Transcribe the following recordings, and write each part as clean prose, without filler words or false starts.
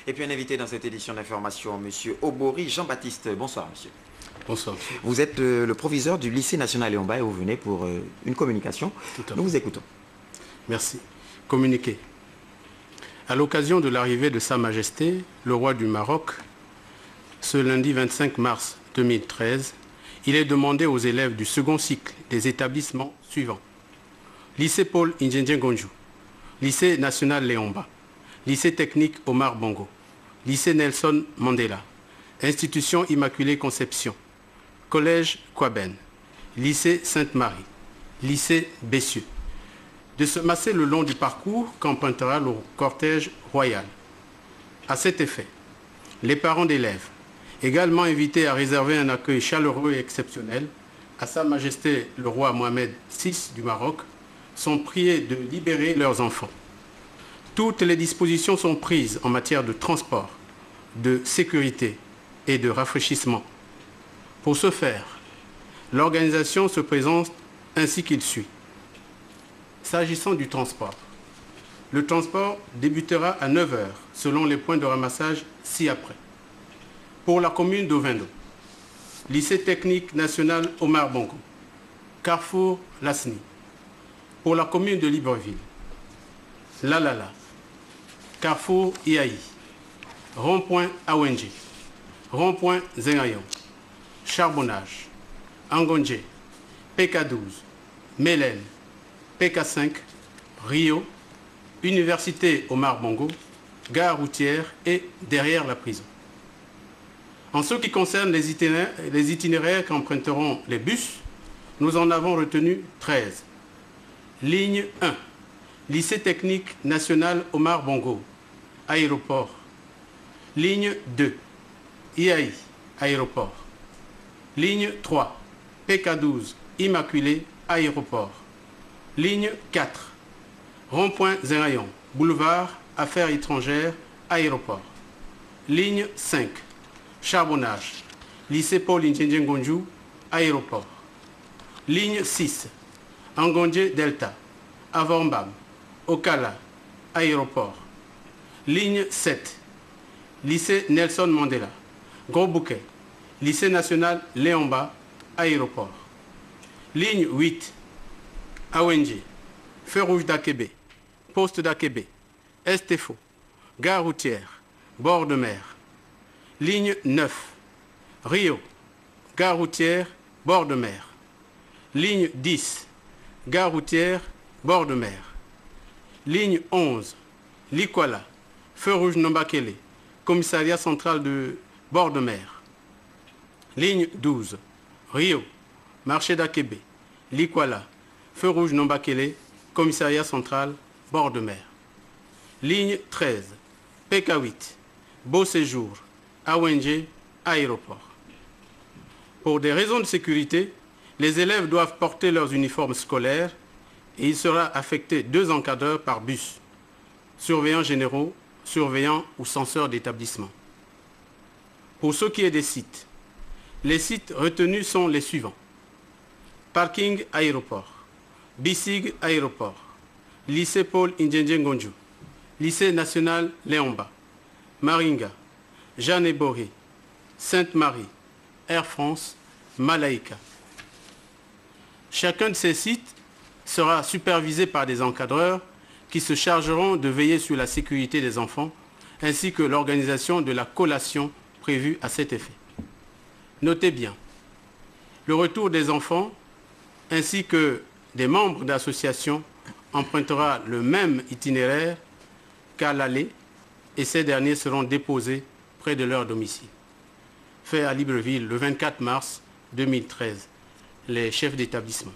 Et puis un invité dans cette édition d'information, monsieur Obori Jean-Baptiste. Bonsoir, monsieur. Bonsoir. Vous êtes le proviseur du lycée national Léon Mba et vous venez pour une communication. Nous vous écoutons. Merci. Communiqué. À l'occasion de l'arrivée de Sa Majesté, le roi du Maroc, ce lundi 25 mars 2013, il est demandé aux élèves du second cycle des établissements suivants. Lycée Paul Indjendjen Gonjou, lycée national Léon Mba, lycée technique Omar Bongo, lycée Nelson Mandela, institution Immaculée Conception, collège Kouaben, lycée Sainte-Marie, lycée Bessieux, de se masser le long du parcours qu'empruntera le cortège royal. À cet effet, les parents d'élèves, également invités à réserver un accueil chaleureux et exceptionnel à Sa Majesté le roi Mohamed VI du Maroc, sont priés de libérer leurs enfants. Toutes les dispositions sont prises en matière de transport, de sécurité et de rafraîchissement. Pour ce faire, l'organisation se présente ainsi qu'il suit. S'agissant du transport, le transport débutera à 9 h selon les points de ramassage ci-après. Pour la commune d'Ovendo, lycée technique national Omar Bongo, Carrefour Lasni. Pour la commune de Libreville, Lalala, Carrefour Iaï, rond-point Awenji, rond-point Zengayon, Charbonnage, Angonje, PK12, Mélène, PK5, Rio, Université Omar Bongo, gare routière et derrière la prison. En ce qui concerne les itinéraires qu'emprunteront les bus, nous en avons retenu 13. Ligne 1, lycée technique national Omar Bongo, aéroport. Ligne 2, IAI, aéroport. Ligne 3, PK12, Immaculée, aéroport. Ligne 4, rond-point Zengayon, boulevard Affaires étrangères, aéroport. Ligne 5, Charbonnage, lycée Paul Indjendjen Gonjou, aéroport. Ligne 6, Angonje Delta, Avombam, Okala, aéroport. Ligne 7, lycée Nelson Mandela, Gros Bouquet, lycée national Léon Mba, aéroport. Ligne 8, Awenji, Feu rouge d'Akébé, poste d'Akébé, Estefo, gare routière, bord de mer. Ligne 9, Rio, gare routière, bord de mer. Ligne 10, gare routière, bord de mer. Ligne 11, Likwala, Feu rouge Nombakele, commissariat central de bord de mer. Ligne 12, Rio, marché d'Akébé, Likwala, Feu rouge Nombakele, commissariat central, bord de mer. Ligne 13, PK8, Beau Séjour, Awenje, aéroport. Pour des raisons de sécurité, les élèves doivent porter leurs uniformes scolaires et il sera affecté 2 encadreurs par bus, surveillants généraux, surveillants ou censeurs d'établissement. Pour ce qui est des sites, les sites retenus sont les suivants. Parking aéroport, Bissig aéroport, lycée Paul Indjendjen Gonjou, lycée national Léon Mba, Maringa, Jeanne et Boré, Sainte-Marie, Air France, Malaïka. Chacun de ces sites sera supervisé par des encadreurs qui se chargeront de veiller sur la sécurité des enfants ainsi que l'organisation de la collation prévue à cet effet. Notez bien, le retour des enfants ainsi que des membres d'associations empruntera le même itinéraire qu'à l'aller et ces derniers seront déposés près de leur domicile. Fait à Libreville le 24 mars 2013, les chefs d'établissement.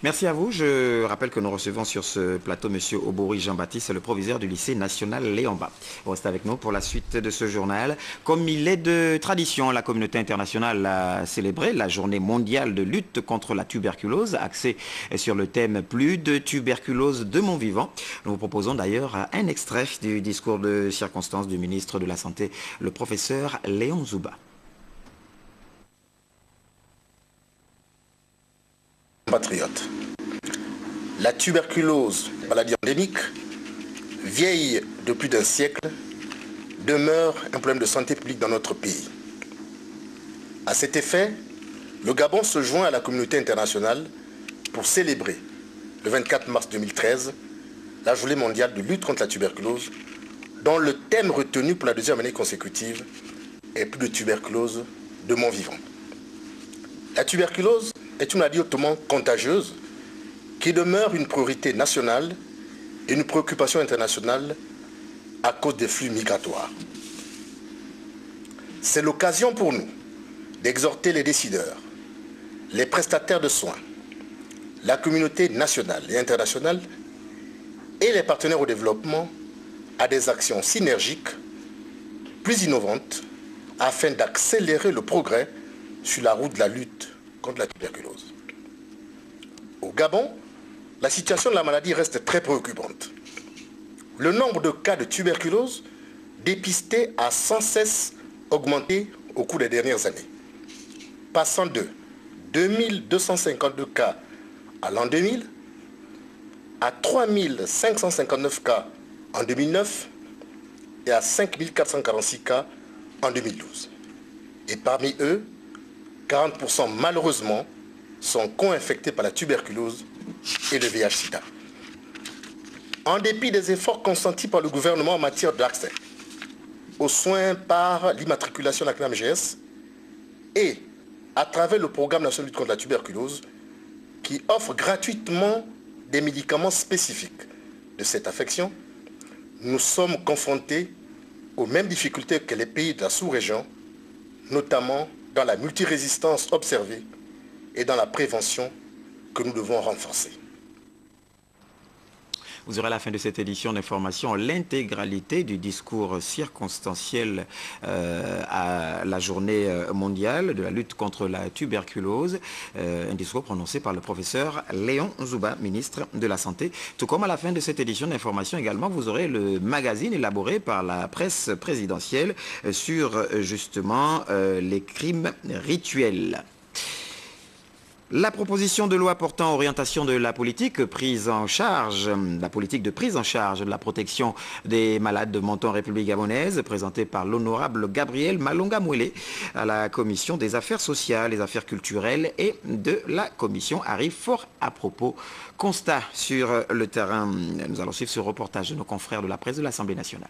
Merci à vous. Je rappelle que nous recevons sur ce plateau M. Obori Jean-Baptiste, le proviseur du lycée national Léon Mba. Vous restez avec nous pour la suite de ce journal. Comme il est de tradition, la communauté internationale a célébré la journée mondiale de lutte contre la tuberculose, axée sur le thème « Plus de tuberculose de mon vivant ». Nous vous proposons d'ailleurs un extrait du discours de circonstance du ministre de la Santé, le professeur Léon Zouba. Compatriotes. La tuberculose, maladie endémique, vieille de plus d'un siècle, demeure un problème de santé publique dans notre pays. À cet effet, le Gabon se joint à la communauté internationale pour célébrer, le 24 mars 2013, la journée mondiale de lutte contre la tuberculose, dont le thème retenu pour la deuxième année consécutive est plus de tuberculose de mon vivant. La tuberculose est une maladie hautement contagieuse qui demeure une priorité nationale et une préoccupation internationale à cause des flux migratoires. C'est l'occasion pour nous d'exhorter les décideurs, les prestataires de soins, la communauté nationale et internationale et les partenaires au développement à des actions synergiques plus innovantes afin d'accélérer le progrès sur la route de la lutte contre la tuberculose. Au Gabon, la situation de la maladie reste très préoccupante. Le nombre de cas de tuberculose dépistés a sans cesse augmenté au cours des dernières années, passant de 2252 cas à l'an 2000 à 3559 cas en 2009 et à 5446 cas en 2012. Et parmi eux, 40% malheureusement sont co-infectés par la tuberculose et le VIH-Sida. En dépit des efforts consentis par le gouvernement en matière d'accès aux soins par l'immatriculation de la CNAMGS et à travers le programme national de lutte contre la tuberculose qui offre gratuitement des médicaments spécifiques de cette affection, nous sommes confrontés aux mêmes difficultés que les pays de la sous-région, notamment dans la multirésistance observée et dans la prévention que nous devons renforcer. Vous aurez à la fin de cette édition d'information l'intégralité du discours circonstanciel à la journée mondiale de la lutte contre la tuberculose. Un discours prononcé par le professeur Léon Nzouba, ministre de la Santé. Tout comme à la fin de cette édition d'information également, vous aurez le magazine élaboré par la presse présidentielle sur justement les crimes rituels. La proposition de loi portant orientation de la politique de prise en charge de la protection des malades mentaux en République gabonaise, présentée par l'honorable Gabriel Malonga Mouélé à la commission des affaires sociales, des affaires culturelles et de la commission arrive fort à propos. Constat sur le terrain. Nous allons suivre ce reportage de nos confrères de la presse de l'Assemblée nationale.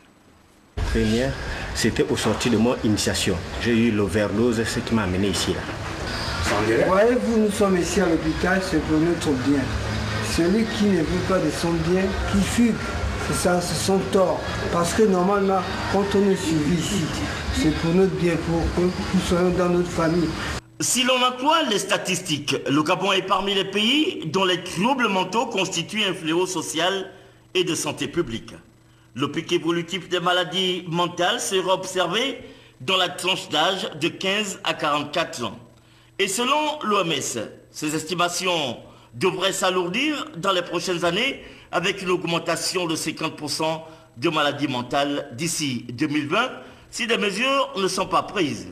Première, c'était au sortir de mon initiation. J'ai eu l'overdose, ce qui m'a amené ici. Voyez-vous, nous sommes ici à l'hôpital, c'est pour notre bien. Celui qui ne veut pas de son bien, qui fugue, c'est ça, c'est son tort. Parce que normalement, quand on est suivi ici, c'est pour notre bien, pour que nous soyons dans notre famille. Si l'on emploie les statistiques, le Gabon est parmi les pays dont les troubles mentaux constituent un fléau social et de santé publique. Le pic évolutif des maladies mentales sera observé dans la tranche d'âge de 15 à 44 ans. Et selon l'OMS, ces estimations devraient s'alourdir dans les prochaines années avec une augmentation de 50% de maladies mentales d'ici 2020 si des mesures ne sont pas prises.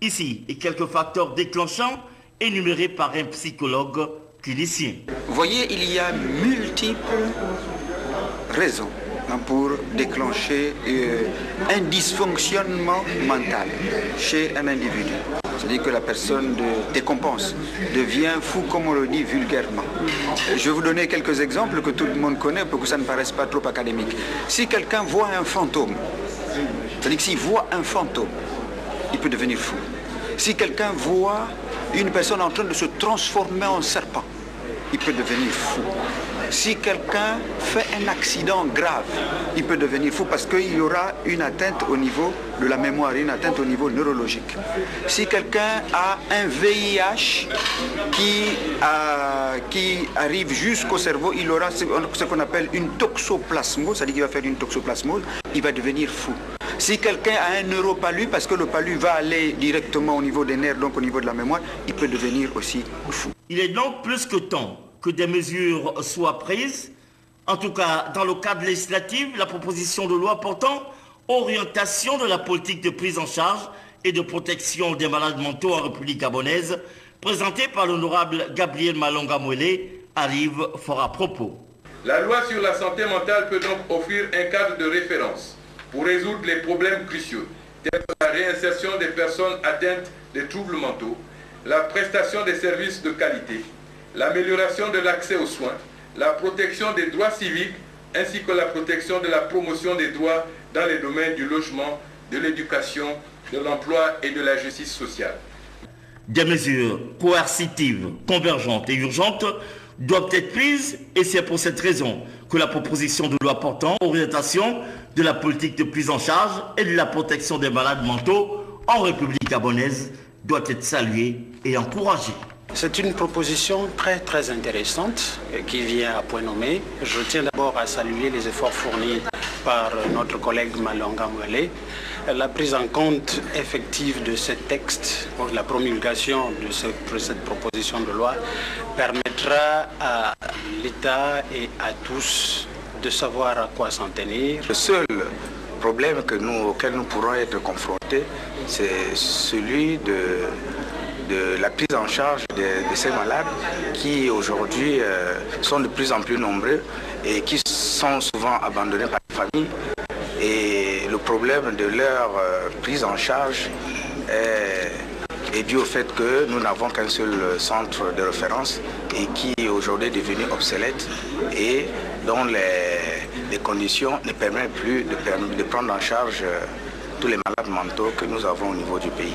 Ici, et quelques facteurs déclenchants énumérés par un psychologue clinicien. Vous voyez, il y a multiples raisons pour déclencher un dysfonctionnement mental chez un individu. C'est-à-dire que la personne décompense, devient fou, comme on le dit vulgairement. Je vais vous donner quelques exemples que tout le monde connaît pour que ça ne paraisse pas trop académique. Si quelqu'un voit un fantôme, c'est-à-dire que s'il voit un fantôme, il peut devenir fou. Si quelqu'un voit une personne en train de se transformer en serpent, il peut devenir fou. Si quelqu'un fait un accident grave, il peut devenir fou parce qu'il y aura une atteinte au niveau de la mémoire, une atteinte au niveau neurologique. Si quelqu'un a un VIH qui arrive jusqu'au cerveau, il aura ce qu'on appelle une toxoplasmose, c'est-à-dire qu'il va faire une toxoplasmose, il va devenir fou. Si quelqu'un a un neuropalu, parce que le palu va aller directement au niveau des nerfs, donc au niveau de la mémoire, il peut devenir aussi fou. Il est donc plus que temps que des mesures soient prises. En tout cas, dans le cadre législatif, la proposition de loi portant orientation de la politique de prise en charge et de protection des malades mentaux en République gabonaise, présentée par l'honorable Gabriel Malonga Mouélé, arrive fort à propos. La loi sur la santé mentale peut donc offrir un cadre de référence pour résoudre les problèmes cruciaux, tels que la réinsertion des personnes atteintes de troubles mentaux, la prestation des services de qualité, l'amélioration de l'accès aux soins, la protection des droits civiques, ainsi que la protection de la promotion des droits dans les domaines du logement, de l'éducation, de l'emploi et de la justice sociale. Des mesures coercitives, convergentes et urgentes doivent être prises et c'est pour cette raison que la proposition de loi portant orientation de la politique de prise en charge et de la protection des malades mentaux en République gabonaise doit être saluée et encouragée. C'est une proposition très intéressante qui vient à point nommé. Je tiens d'abord à saluer les efforts fournis par notre collègue Malonga Mwele. La prise en compte effective de ce texte, la promulgation de cette proposition de loi permettra à l'État et à tous de savoir à quoi s'en tenir. Le seul problème auquel nous pourrons être confrontés, c'est celui de la prise en charge de ces malades qui aujourd'hui sont de plus en plus nombreux et qui sont souvent abandonnés par les familles. Et le problème de leur prise en charge est dû au fait que nous n'avons qu'un seul centre de référence et qui aujourd'hui est devenu obsolète et dont les conditions ne permettent plus de prendre en charge tous les malades mentaux que nous avons au niveau du pays.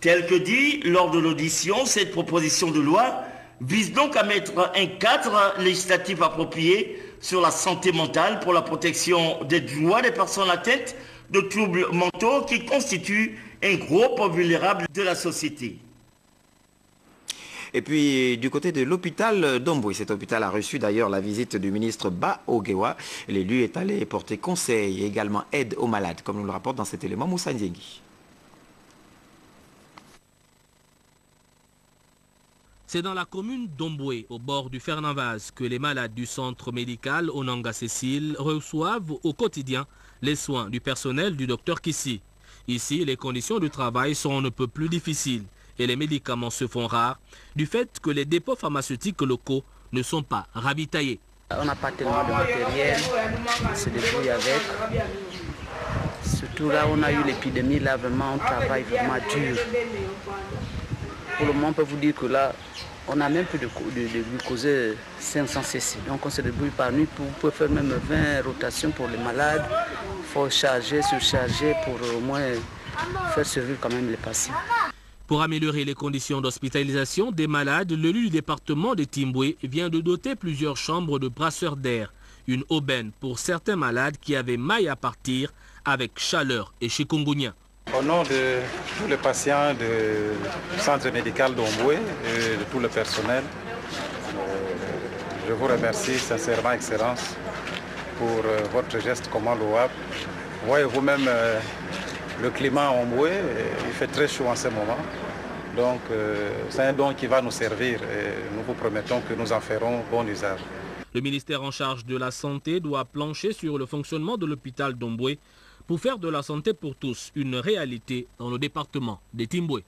Tel que dit lors de l'audition, cette proposition de loi vise donc à mettre un cadre législatif approprié sur la santé mentale pour la protection des droits des personnes atteintes de troubles mentaux qui constituent un groupe vulnérable de la société. Et puis, du côté de l'hôpital d'Omboué, cet hôpital a reçu d'ailleurs la visite du ministre Ba Ogewa. L'élu est allé porter conseil et également aide aux malades, comme nous le rapporte dans cet élément Moussa Ndiengi. C'est dans la commune d'Omboué, au bord du Fernavaz, que les malades du centre médical Onanga Cécile reçoivent au quotidien les soins du personnel du docteur Kissi. Ici, les conditions de travail sont un peu plus difficiles et les médicaments se font rares du fait que les dépôts pharmaceutiques locaux ne sont pas ravitaillés. On n'a pas tellement de matériel, on se débrouille avec. Surtout là, on a eu l'épidémie, là vraiment on travaille vraiment dur. Pour le moment, on peut vous dire que là, on n'a même plus de glucose 500 cc. Donc on se débrouille par nuit pour faire même 20 rotations pour les malades. Il faut charger, surcharger pour au moins faire survivre quand même les patients. Pour améliorer les conditions d'hospitalisation des malades, l'élu du département de Timboué vient de doter plusieurs chambres de brasseurs d'air. Une aubaine pour certains malades qui avaient maille à partir avec chaleur et chikungunya. Au nom de tous les patients du centre médical d'Omboué et de tout le personnel, je vous remercie sincèrement, Excellence, pour votre geste comment louable. Voyez vous-même le climat à Omboué, il fait très chaud en ce moment. Donc c'est un don qui va nous servir et nous vous promettons que nous en ferons bon usage. Le ministère en charge de la santé doit plancher sur le fonctionnement de l'hôpital d'Omboué pour faire de la santé pour tous une réalité dans le département de Timboué.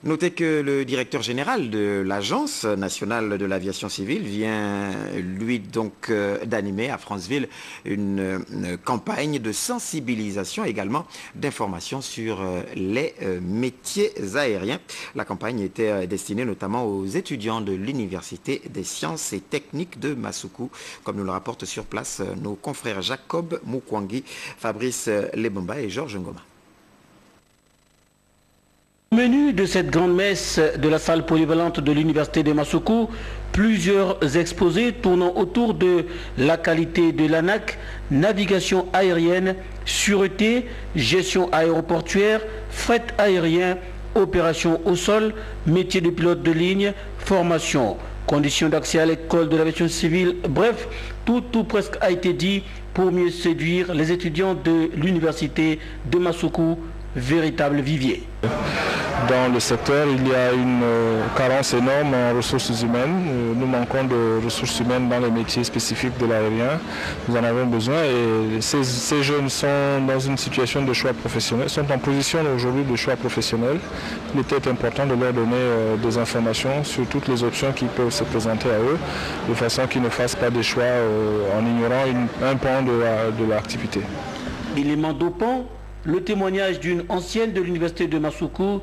Notez que le directeur général de l'Agence nationale de l'aviation civile vient, lui, donc d'animer à Franceville une campagne de sensibilisation, également d'information sur les métiers aériens. La campagne était destinée notamment aux étudiants de l'Université des sciences et techniques de Masuku, comme nous le rapportent sur place nos confrères Jacob Mukwangi, Fabrice Lebomba et Georges Ngoma. Au menu de cette grande messe de la salle polyvalente de l'université de Masuku, plusieurs exposés tournant autour de la qualité de l'ANAC, navigation aérienne, sûreté, gestion aéroportuaire, fret aérien, opération au sol, métier de pilote de ligne, formation, conditions d'accès à l'école de l'aviation civile, bref, tout presque a été dit pour mieux séduire les étudiants de l'université de Masuku, véritable vivier. dans le secteur. Il y a une carence énorme en ressources humaines. Nous manquons de ressources humaines dans les métiers spécifiques de l'aérien. Nous en avons besoin et ces jeunes sont dans une situation de choix professionnel, sont en position aujourd'hui de choix professionnel. Il était important de leur donner des informations sur toutes les options qui peuvent se présenter à eux, de façon qu'ils ne fassent pas des choix en ignorant un pan de l'activité. Élément dopant, le témoignage d'une ancienne de l'université de Masuku